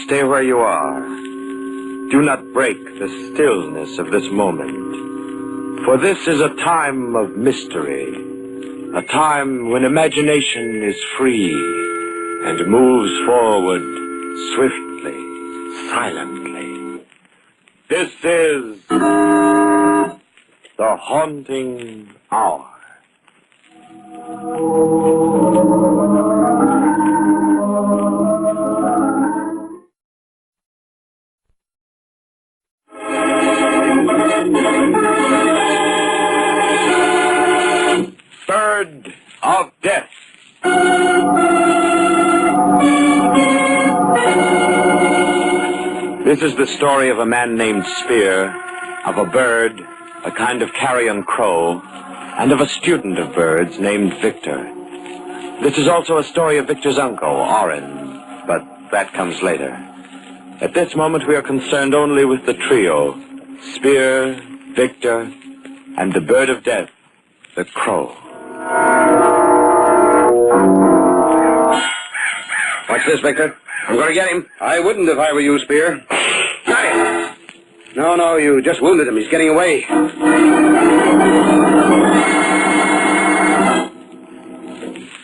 Stay where you are. Do not break the stillness of this moment. For this is a time of mystery. A time when imagination is free and moves forward swiftly, silently. This is the haunting hour. Bird of Death. This is the story of a man named Spear, of a bird, a kind of carrion crow, and of a student of birds named Victor. This is also a story of Victor's uncle, Oren, but that comes later. At this moment, we are concerned only with the trio, Spear, Victor, and the bird of death, the crow. Watch this, Victor. I'm going to get him. I wouldn't if I were you, Spear. Got him. No, you just wounded him. He's getting away.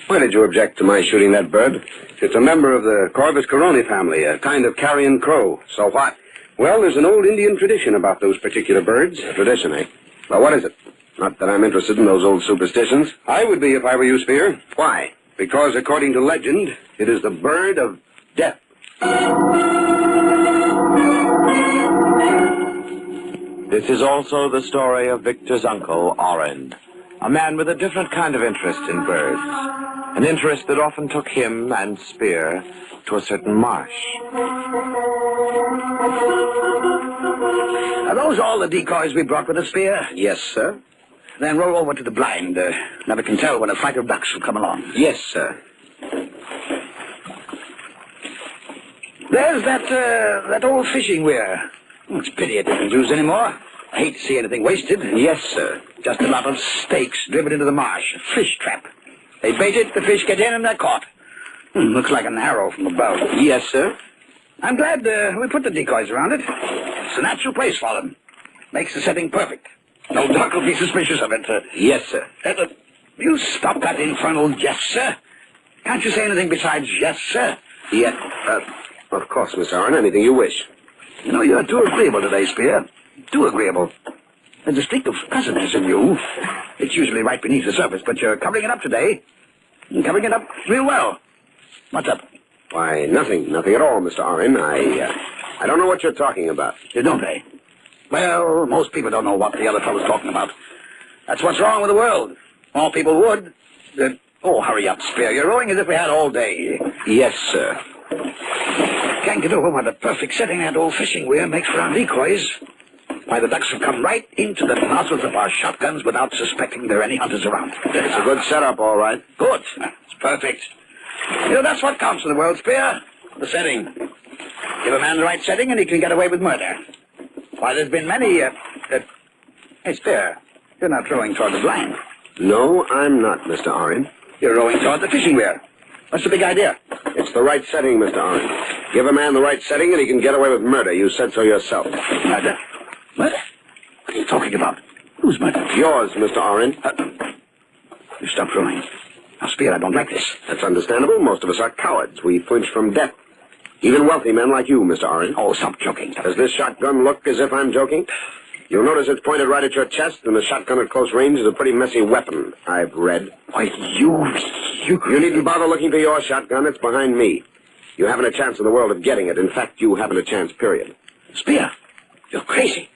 Why did you object to my shooting that bird? It's a member of the Corvus Coroni family, a kind of carrion crow. So what? Well, there's an old Indian tradition about those particular birds. A tradition, eh? Well, what is it? Not that I'm interested in those old superstitions. I would be if I were you, Spear. Why? Because, according to legend, it is the bird of death. This is also the story of Victor's uncle, Oren, a man with a different kind of interest in birds, an interest that often took him and Spear to a certain marsh. Are those all the decoys we brought with us, Spear? Yes, sir. Then roll over to the blind. Never can tell when a flight of ducks will come along. Yes, sir. There's that old fishing weir. It's a pity it isn't used anymore. I hate to see anything wasted. Yes, sir. Just a lot of stakes driven into the marsh. A fish trap. They bait it, the fish get in, and they're caught. Looks like an arrow from above. Yes, sir. I'm glad we put the decoys around it. It's a natural place for them. Makes the setting perfect. No duck will be suspicious of it. Yes, sir. You stop that infernal yes, sir. Can't you say anything besides yes, sir? Yes, of course, Miss Oren. Anything you wish. You know, you're too agreeable today, Spear. Too agreeable. There's a streak of cussedness in you. It's usually right beneath the surface, but you're covering it up today. You're covering it up real well. What's up? Why, nothing at all, Mr. Oren. I don't know what you're talking about. You don't, eh? Well, most people don't know what the other fellow's talking about. That's what's wrong with the world. More people would. Hurry up, Spear. You're rowing as if we had all day. Yes, sir. Can't get over what a perfect setting that old fishing weir makes for our decoys. Why, the ducks will come right into the nozzles of our shotguns without suspecting there are any hunters around. It's a good setup, all right. Good. It's perfect. You know, that's what counts in the world, Spear. The setting. Give a man the right setting and he can get away with murder. Why, there's been many, Hey, Spear, you're not rowing toward the blind. No, I'm not, Mr. Oren. You're rowing toward the fishing weir. What's the big idea? It's the right setting, Mr. Oren. Give a man the right setting and he can get away with murder. You said so yourself. Murder? Murder? What are you talking about? Whose murder? Yours, Mr. Oren. You stop rowing. Now, Spear, I don't like this. That's understandable. Most of us are cowards. We flinch from death. Even wealthy men like you, Mr. Oren. Oh, stop joking. Does this shotgun look as if I'm joking? You'll notice it's pointed right at your chest, and the shotgun at close range is a pretty messy weapon, I've read. Why, you needn't bother looking for your shotgun. It's behind me. You haven't a chance in the world of getting it. In fact, you haven't a chance, period. Spear, you're crazy.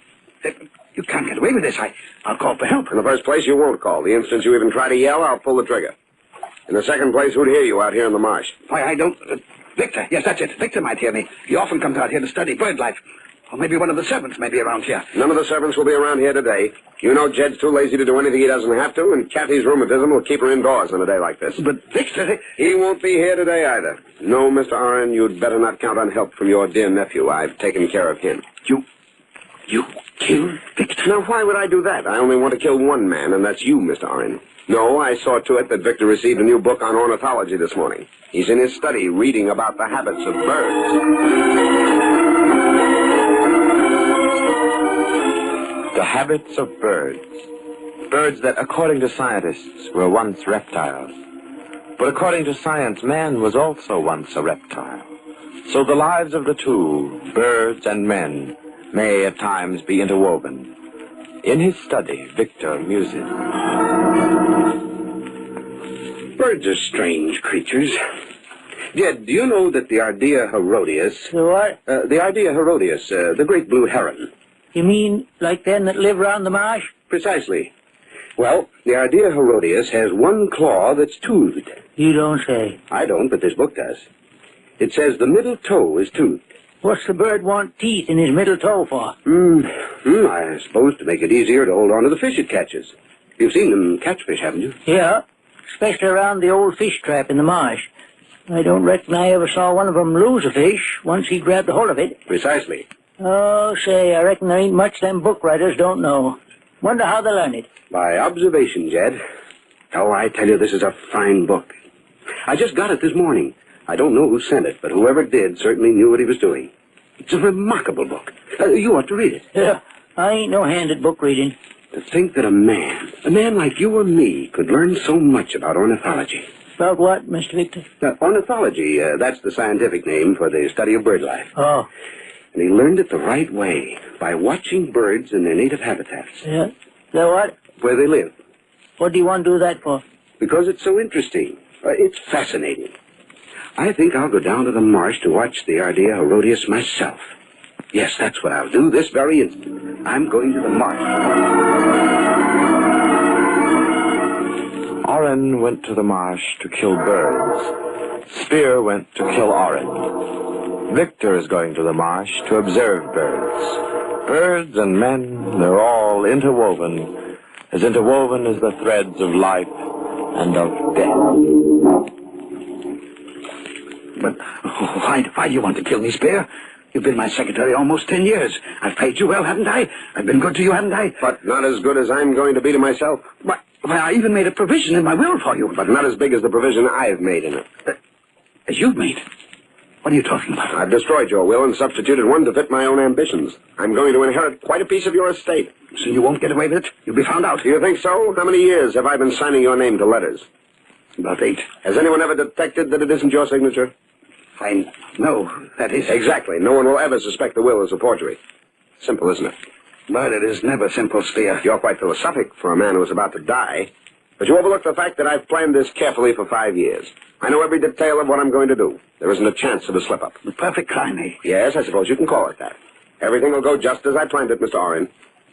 You can't get away with this. I'll call for help. In the first place, you won't call. The instant you even try to yell, I'll pull the trigger. In the second place, who'd hear you out here in the marsh? Why, I don't... Victor, yes, that's it. Victor might hear me. He often comes out here to study bird life. Or maybe one of the servants may be around here. None of the servants will be around here today. You know Jed's too lazy to do anything he doesn't have to, and Kathy's rheumatism will keep her indoors on a day like this. But Victor... He won't be here today either. No, Mr. Oren, you'd better not count on help from your dear nephew. I've taken care of him. You killed Victor? Now, why would I do that? I only want to kill one man, and that's you, Mr. Oren. No, I saw to it that Victor received a new book on ornithology this morning. He's in his study reading about the habits of birds. The habits of birds. Birds that, according to scientists, were once reptiles. But according to science, man was also once a reptile. So the lives of the two, birds and men, may at times be interwoven. In his study, Victor muses. Birds are strange creatures. Jed, do you know that the Ardea Herodias... The what? The Ardea Herodias, the great blue heron. You mean like them that live around the marsh? Precisely. Well, the Ardea Herodias has one claw that's toothed. You don't say. I don't, but this book does. It says the middle toe is toothed. What's the bird want teeth in his middle toe for? I suppose to make it easier to hold on to the fish it catches. You've seen them catch fish, haven't you? Yeah, especially around the old fish trap in the marsh. I don't reckon I ever saw one of them lose a fish once he grabbed a hold of it. Precisely. Oh, say, I reckon there ain't much them book writers don't know. Wonder how they learn it. By observation, Jed. Oh, I tell you, this is a fine book. I just got it this morning. I don't know who sent it, but whoever did certainly knew what he was doing. It's a remarkable book. You ought to read it. Yeah, I ain't no hand at book reading. To think that a man like you or me, could learn so much about ornithology. About what, Mr. Victor? Ornithology, that's the scientific name for the study of bird life. Oh. And he learned it the right way, by watching birds in their native habitats. Yeah. So what? Where they live. What do you want to do that for? Because it's so interesting. It's fascinating. I think I'll go down to the marsh to watch the Ardea Herodias myself. Yes, that's what I'll do this very instant. I'm going to the marsh. Oren went to the marsh to kill birds. Spear went to kill Oren. Victor is going to the marsh to observe birds. Birds and men, they're all interwoven as the threads of life and of death. But why do you want to kill me, Spear? You've been my secretary almost 10 years. I've paid you well, haven't I? I've been good to you, haven't I? But not as good as I'm going to be to myself. Why, I even made a provision in my will for you. But not as big as the provision I've made in it. As you've made? What are you talking about? I've destroyed your will and substituted one to fit my own ambitions. I'm going to inherit quite a piece of your estate. So you won't get away with it? You'll be found out. Do you think so? How many years have I been signing your name to letters? About 8. Has anyone ever detected that it isn't your signature? No, that is... Exactly. No one will ever suspect the will as a forgery. Simple, isn't it? But it is never simple, Spear. You're quite philosophic for a man who is about to die. But you overlook the fact that I've planned this carefully for 5 years. I know every detail of what I'm going to do. There isn't a chance of a slip-up. The perfect crime, eh? Yes, I suppose you can call it that. Everything will go just as I planned it, Mr. Oren.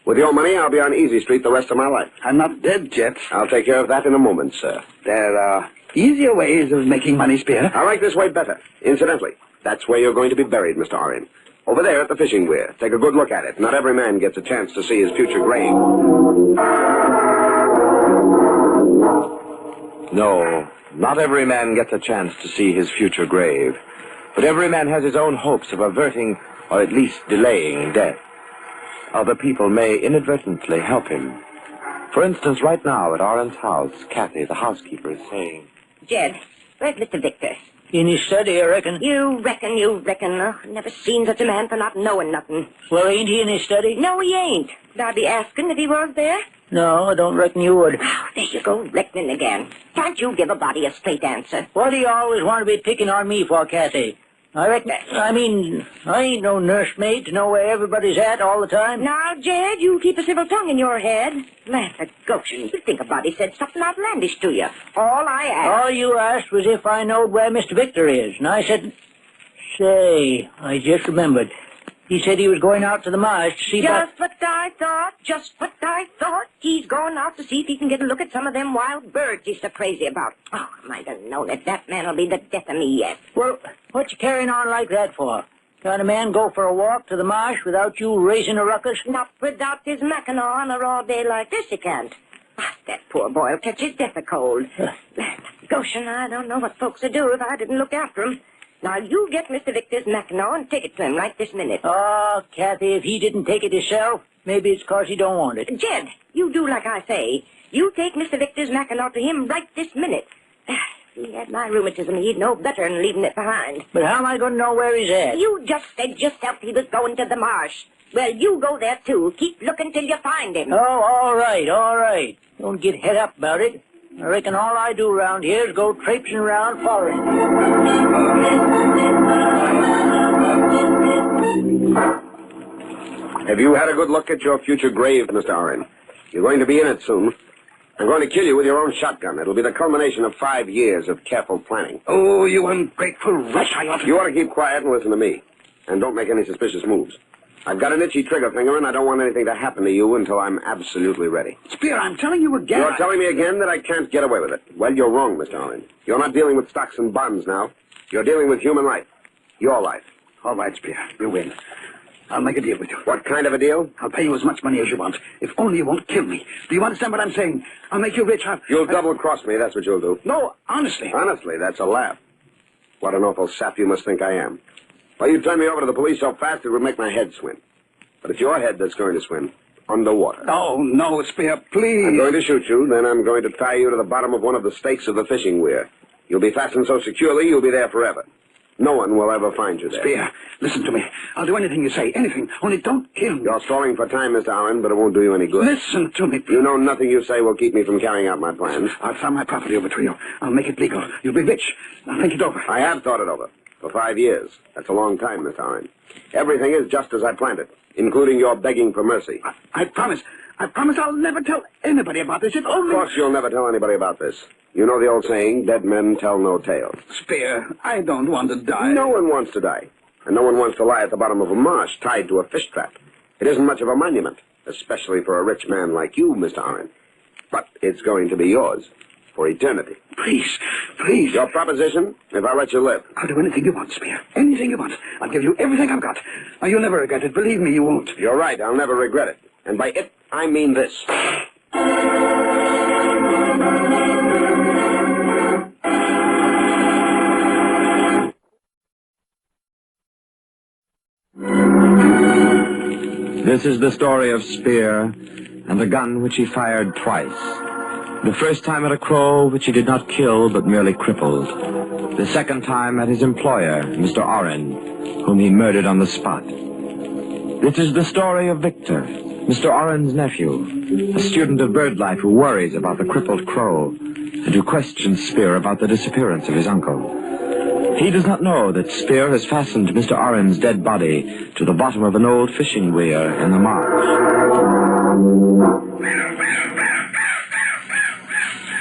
With your money, I'll be on Easy Street the rest of my life. I'm not dead yet. I'll take care of that in a moment, sir. There are easier ways of making money, Spear. I like this way better. Incidentally, that's where you're going to be buried, Mr. Oren. Over there at the fishing weir. Take a good look at it. Not every man gets a chance to see his future grave. No, not every man gets a chance to see his future grave. But every man has his own hopes of averting, or at least delaying, death. Other people may inadvertently help him. For instance, right now at Oren's house, Kathy, the housekeeper, is saying... Jed, where's Mr. Victor? In his study, I reckon. You reckon. Oh, never seen such a man for not knowing nothing. Well, ain't he in his study? No, he ain't. Would I be asking if he was there? No, I don't reckon you would. Oh, there you go, reckoning again. Can't you give a body a straight answer? What do you always want to be picking on me for, Kathy? I ain't no nursemaid to know where everybody's at all the time. Now, Jed, you keep a civil tongue in your head. Land of Goshen, you think a body said something outlandish to you. All I asked... All you asked was if I knowed where Mr. Victor is. And I said, say, I just remembered. He said he was going out to the marsh to see... Just what I thought. He's going out to see if he can get a look at some of them wild birds he's so crazy about. Oh, I might have known it. That man'll be the death of me yet. Well, what you carrying on like that for? Can a man go for a walk to the marsh without you raising a ruckus? Not without his mackinaw on a raw day like this, he can't. Ah, that poor boy'll catch his death of cold. Goshen, I don't know what folks would do if I didn't look after him. Now, you get Mr. Victor's mackinaw and take it to him right this minute. Oh, Kathy, if he didn't take it himself, maybe it's 'cause he don't want it. Jed, you do like I say. You take Mr. Victor's Mackinaw to him right this minute. If he had my rheumatism, he'd know better than leaving it behind. But how am I going to know where he's at? You just said yourself he was going to the marsh. Well, you go there, too. Keep looking till you find him. Oh, all right, all right. Don't get head up about it. I reckon all I do around here is go traipsing around following. Have you had a good look at your future grave, Mr. Oren? You're going to be in it soon. I'm going to kill you with your own shotgun. It'll be the culmination of 5 years of careful planning. Oh, you ungrateful wretch, I ought to... You ought to keep quiet and listen to me. And don't make any suspicious moves. I've got an itchy trigger finger, and I don't want anything to happen to you until I'm absolutely ready. Spear, I'm telling you again... You're telling me again that I can't get away with it. Well, you're wrong, Mr. Oren. You're not dealing with stocks and bonds now. You're dealing with human life. Your life. All right, Spear, you win. I'll make a deal with you. What kind of a deal? I'll pay you as much money as you want, if only you won't kill me. Do you understand what I'm saying? I'll make you rich. You'll double-cross me, that's what you'll do. No, honestly. Honestly, that's a laugh. What an awful sap you must think I am. Well, you turn me over to the police so fast it would make my head swim. But it's your head that's going to swim underwater. Oh, no, Spear, please. I'm going to shoot you, then I'm going to tie you to the bottom of one of the stakes of the fishing weir. You'll be fastened so securely you'll be there forever. No one will ever find you there. Spear, listen to me. I'll do anything you say, anything. Only don't kill me. You're stalling for time, Mr. Oren, but it won't do you any good. Listen to me. You know nothing you say will keep me from carrying out my plans. I'll turn my property over to you. I'll make it legal. You'll be rich. Now think it over. I have thought it over. For 5 years. That's a long time, Mr. Oren. Everything is just as I planned it, including your begging for mercy. I promise. I promise I'll never tell anybody about this. If only... Of course you'll never tell anybody about this. You know the old saying, dead men tell no tales. Spear, I don't want to die. No one wants to die. And no one wants to lie at the bottom of a marsh tied to a fish trap. It isn't much of a monument, especially for a rich man like you, Mr. Oren. But it's going to be yours for eternity. Please, please. Your proposition, if I let you live. I'll do anything you want, Spear. Anything you want. I'll give you everything I've got. Now, you'll never regret it. Believe me, you won't. You're right. I'll never regret it. And by it, I mean this. This is the story of Spear and the gun which he fired twice. The first time at a crow which he did not kill but merely crippled. The second time at his employer, Mr. Oren, whom he murdered on the spot. This is the story of Victor, Mr. Oren's nephew, a student of bird life who worries about the crippled crow and who questions Spear about the disappearance of his uncle. He does not know that Spear has fastened Mr. Oren's dead body to the bottom of an old fishing weir in the marsh.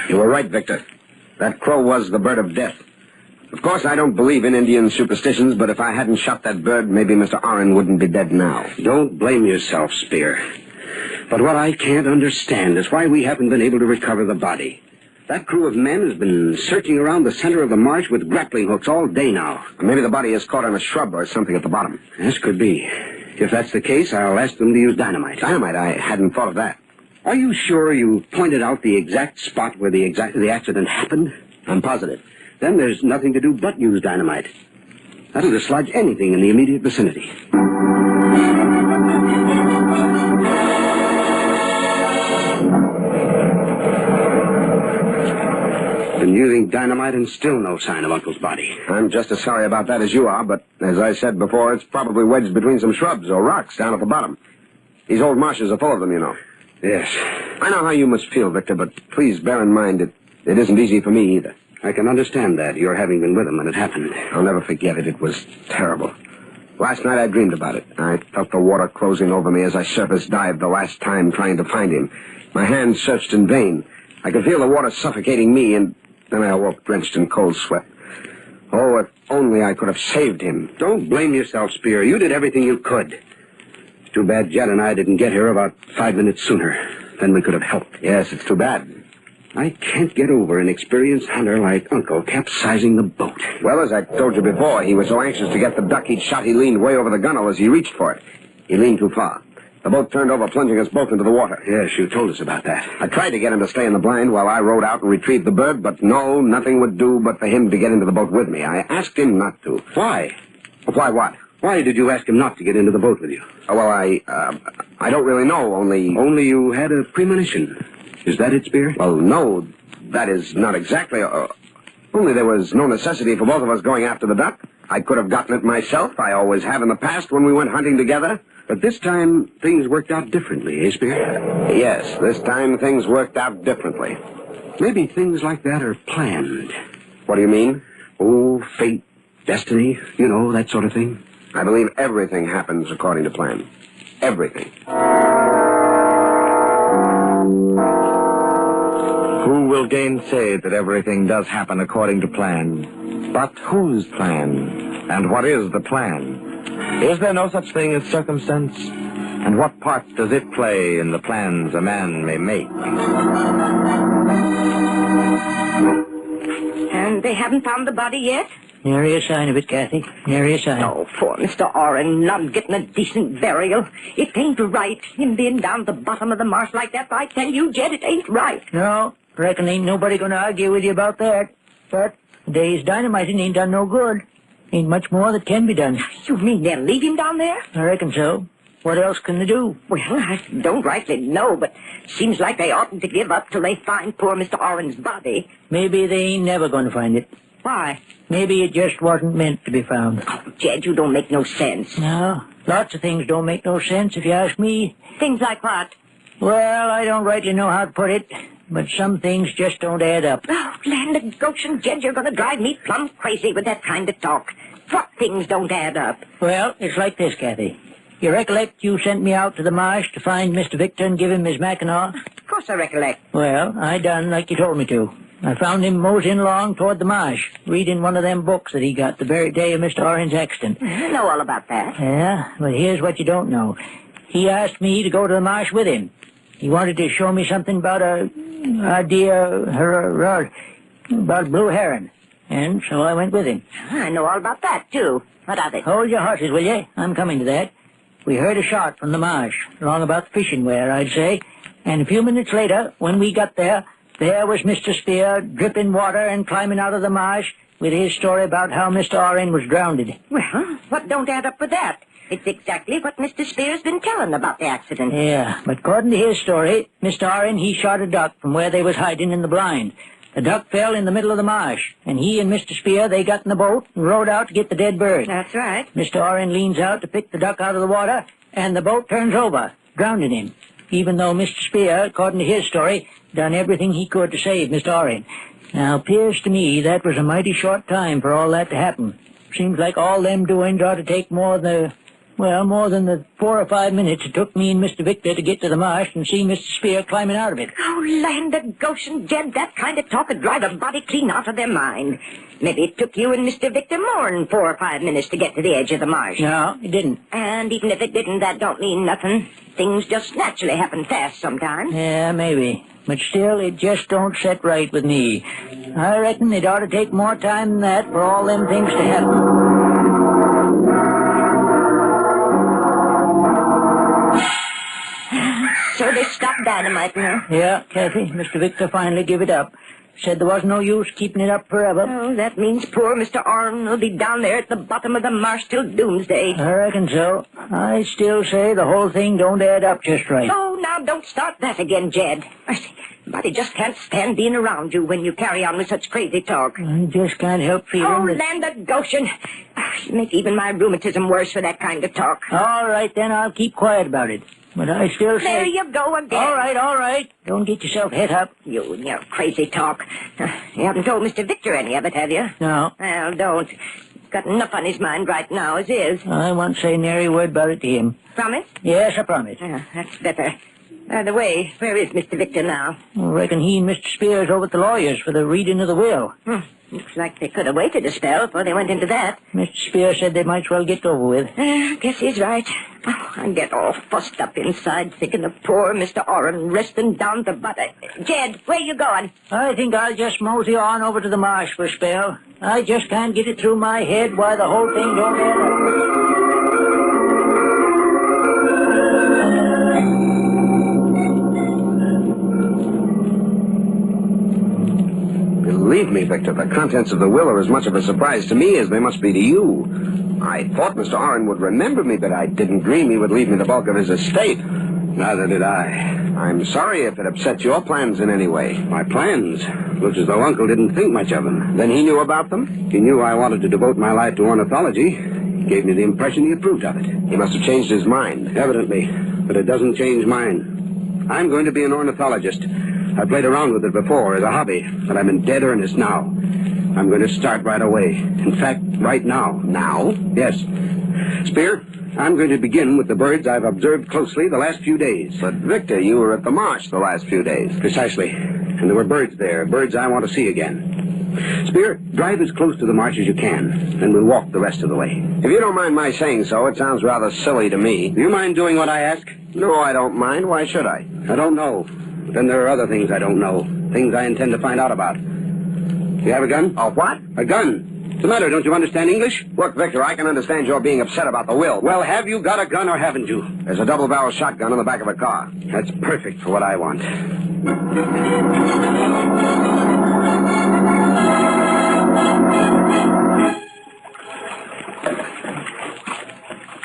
You were right, Victor. That crow was the bird of death. Of course, I don't believe in Indian superstitions, but if I hadn't shot that bird, maybe Mr. Oren wouldn't be dead now. Don't blame yourself, Spear. But what I can't understand is why we haven't been able to recover the body. That crew of men has been searching around the center of the marsh with grappling hooks all day now. Maybe the body is caught on a shrub or something at the bottom. This could be. If that's the case, I'll ask them to use dynamite. Dynamite? I hadn't thought of that. Are you sure you pointed out the exact spot where the accident happened? I'm positive. Then there's nothing to do but use dynamite. That'll dislodge anything in the immediate vicinity. Been using dynamite and still no sign of Uncle's body. I'm just as sorry about that as you are, but as I said before, it's probably wedged between some shrubs or rocks down at the bottom. These old marshes are full of them, you know. Yes. I know how you must feel, Victor, but please bear in mind it isn't easy for me either. I can understand that, your having been with him when it happened. I'll never forget it. It was terrible. Last night I dreamed about it. I felt the water closing over me as I surface dived the last time trying to find him. My hands searched in vain. I could feel the water suffocating me, and then I awoke drenched in cold sweat. Oh, if only I could have saved him. Don't blame yourself, Spear. You did everything you could. Too bad Jed and I didn't get here about 5 minutes sooner. Then we could have helped. Yes, it's too bad. I can't get over an experienced hunter like Uncle capsizing the boat. Well, as I told you before, he was so anxious to get the duck he'd shot, he leaned way over the gunwale as he reached for it. He leaned too far. The boat turned over, plunging us both into the water. Yes, you told us about that. I tried to get him to stay in the blind while I rowed out and retrieved the bird, but no, nothing would do but for him to get into the boat with me. I asked him not to. Why? Why what? Why did you ask him not to get into the boat with you? Oh, well, I don't really know, only... Only you had a premonition. Is that it, Spear? Well, no, that is not exactly. Only there was no necessity for both of us going after the duck. I could have gotten it myself. I always have in the past when we went hunting together. But this time, things worked out differently, eh, Spear? Yes, this time things worked out differently. Maybe things like that are planned. What do you mean? Oh, fate, destiny, you know, that sort of thing. I believe everything happens according to plan. Everything. Who will gainsay that everything does happen according to plan? But whose plan? And what is the plan? Is there no such thing as circumstance? And what part does it play in the plans a man may make? And they haven't found the body yet? Nary a sign of it, Kathy. Nary a sign. Oh, poor Mr. Oren, not getting a decent burial. It ain't right. Him being down the bottom of the marsh like that, I tell you, Jed, it ain't right. No, reckon ain't nobody gonna argue with you about that. But the day's dynamiting ain't done no good. Ain't much more that can be done. You mean they'll leave him down there? I reckon so. What else can they do? Well, I don't rightly know, but seems like they oughtn't to give up till they find poor Mr. Oren's body. Maybe they ain't never gonna find it. Why? Maybe it just wasn't meant to be found. Oh, Jed, you don't make no sense. No, lots of things don't make no sense if you ask me. Things like what? Well, I don't rightly know how to put it, but some things just don't add up. Oh, land of Goshen, Jed, you're going to drive me plumb crazy with that kind of talk. What things don't add up? Well, it's like this, Kathy. You recollect you sent me out to the marsh to find Mr. Victor and give him his Mackinaw? Of course I recollect. Well, I done like you told me to. I found him moseying along toward the marsh, reading one of them books that he got the very day of Mr. Oren's accident. I know all about that. Yeah, but here's what you don't know. He asked me to go to the marsh with him. He wanted to show me something about about blue heron. And so I went with him. I know all about that, too. What of it? Hold your horses, will you? I'm coming to that. We heard a shot from the marsh, along about the fishing weir, I'd say. And a few minutes later, when we got there was Mr. Spear, dripping water and climbing out of the marsh with his story about how Mr. Oren was drowned. Well, what don't add up with that? It's exactly what Mr. Spear's been telling about the accident. Yeah, but according to his story, Mr. Oren, he shot a duck from where they was hiding in the blind. The duck fell in the middle of the marsh, and he and Mr. Spear, they got in the boat and rowed out to get the dead bird. That's right. Mr. Oren leans out to pick the duck out of the water, and the boat turns over, drowning him, even though Mr. Spear, according to his story, done everything he could to save Mr. Oren. Now, appears to me that was a mighty short time for all that to happen. Seems like all them doings ought to take more than the 4 or 5 minutes it took me and Mr. Victor to get to the marsh and see Mr. Spear climbing out of it. Oh, land of Goshen, Jed, that kind of talk would drive a body clean out of their mind. Maybe it took you and Mr. Victor more than 4 or 5 minutes to get to the edge of the marsh. No, it didn't. And even if it didn't, that don't mean nothing. Things just naturally happen fast sometimes. Yeah, maybe. But still, it just don't set right with me. I reckon it ought to take more time than that for all them things to happen. So they stopped dynamiting her. Yeah, Kathy, Mr. Victor finally give it up. Said there wasn't no use keeping it up forever. Oh, that means poor Mr. Oren will be down there at the bottom of the marsh till doomsday. I reckon so. I still say the whole thing don't add up just right. Oh, now don't start that again, Jed. Body just can't stand being around you when you carry on with such crazy talk. I just can't help feeling Oh, that... land of Goshen. You make even my rheumatism worse for that kind of talk. All right, then I'll keep quiet about it. But I still say... There you go again. All right. Don't get yourself het up. You and your crazy talk. You haven't told Mr. Victor any of it, have you? No. Well, don't. Got enough on his mind right now as is. I won't say nary word about it to him. Promise? Yes, I promise. That's better. By the way, where is Mr. Victor now? I reckon he and Mr. Spears over at the lawyer's for the reading of the will. Looks like they could have waited a spell before they went into that. Mr. Spears said they might as well get over with. Guess he's right. Oh, I get all fussed up inside thinking of poor Mr. Oren resting down the butter. Jed, where you going? I think I'll just mosey on over to the marsh for a spell. I just can't get it through my head why the whole thing don't add up. Believe me, Victor, the contents of the will are as much of a surprise to me as they must be to you. I thought Mr. Oren would remember me, but I didn't dream he would leave me the bulk of his estate. Neither did I. I'm sorry if it upset your plans in any way. My plans? Looks as though Uncle didn't think much of them. Then he knew about them? He knew I wanted to devote my life to ornithology. He gave me the impression he approved of it. He must have changed his mind. Evidently, but it doesn't change mine. I'm going to be an ornithologist. I played around with it before as a hobby, but I'm in dead earnest now. I'm going to start right away. In fact, right now. Now? Yes. Spear, I'm going to begin with the birds I've observed closely the last few days. But, Victor, you were at the marsh the last few days. Precisely. And there were birds there, birds I want to see again. Spear, drive as close to the marsh as you can, then we'll walk the rest of the way. If you don't mind my saying so, it sounds rather silly to me. Do you mind doing what I ask? No, I don't mind. Why should I? I don't know. But then there are other things I don't know. Things I intend to find out about. You have a gun? A what? A gun. What's the matter? Don't you understand English? Look, Victor, I can understand your being upset about the will. Well, have you got a gun or haven't you? There's a double-barrel shotgun in the back of a car. That's perfect for what I want.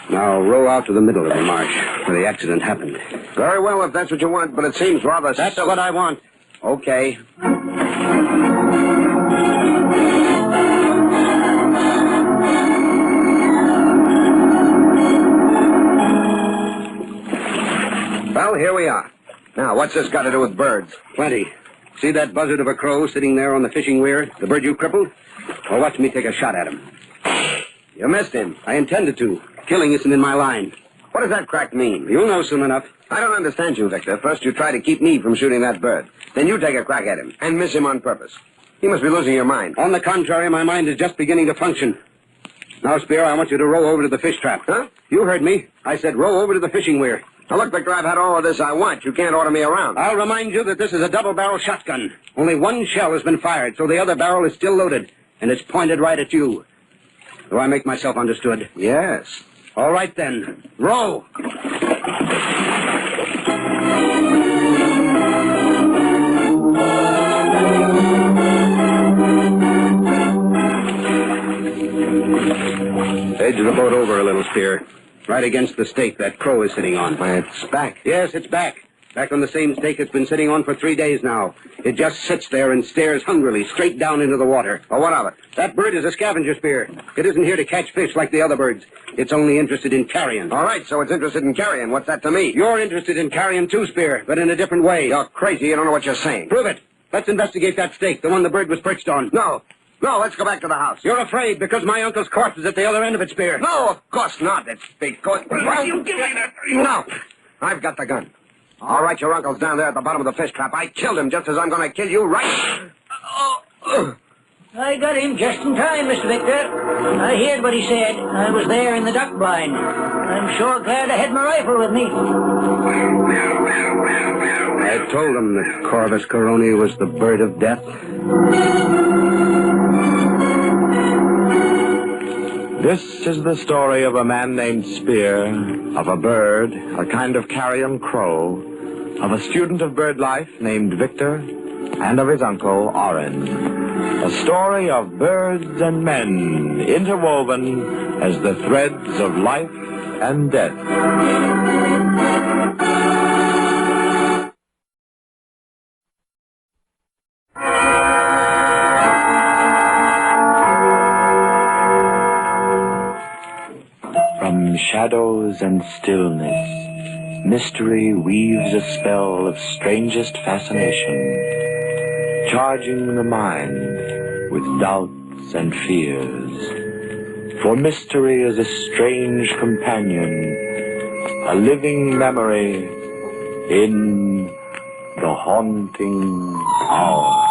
Now, row out to the middle of the marsh, where the accident happened. Very well, if that's what you want, but it seems rather That's silly. what I want. Okay. Well, here we are. Now, what's this got to do with birds? Plenty. See that buzzard of a crow sitting there on the fishing weir? The bird you crippled? Well, watch me take a shot at him. You missed him. I intended to. Killing isn't in my line. What does that crack mean? You'll know soon enough. I don't understand you, Victor. First you try to keep me from shooting that bird. Then you take a crack at him and miss him on purpose. You must be losing your mind. On the contrary, my mind is just beginning to function. Now, Spear, I want you to row over to the fish trap. Huh? You heard me. I said row over to the fishing weir. Now, look, Victor, I've had all of this I want. You can't order me around. I'll remind you that this is a double-barrel shotgun. Only one shell has been fired, so the other barrel is still loaded, and it's pointed right at you. Do I make myself understood? Yes. All right, then. Row! Edge the boat over a little, Spear. Right against the stake that crow is sitting on. Why, it's back. Yes, it's back. Back on the same stake it's been sitting on for 3 days now. It just sits there and stares hungrily straight down into the water. Well, what of it? That bird is a scavenger, Spear. It isn't here to catch fish like the other birds. It's only interested in carrion. All right, so it's interested in carrion. What's that to me? You're interested in carrion too, Spear, but in a different way. You're crazy. You don't know what you're saying. Prove it. Let's investigate that stake, the one the bird was perched on. No. No, let's go back to the house. You're afraid because my uncle's corpse is at the other end of it, Spear. No, of course not. It's because... Well, you give me that... No. I've got the gun. All right, your uncle's down there at the bottom of the fish trap. I killed him just as I'm going to kill you right... I got him just in time, Mr. Victor. I heard what he said. I was there in the duck blind. I'm sure glad I had my rifle with me. I told him that Corvus Coroni was the bird of death. This is the story of a man named Spear, of a bird, a kind of carrion crow, of a student of bird life named Victor, and of his uncle, Orin. A story of birds and men interwoven as the threads of life and death. From shadows and stillness, mystery weaves a spell of strangest fascination, charging the mind with doubts and fears. For mystery is a strange companion, a living memory in the haunting hour.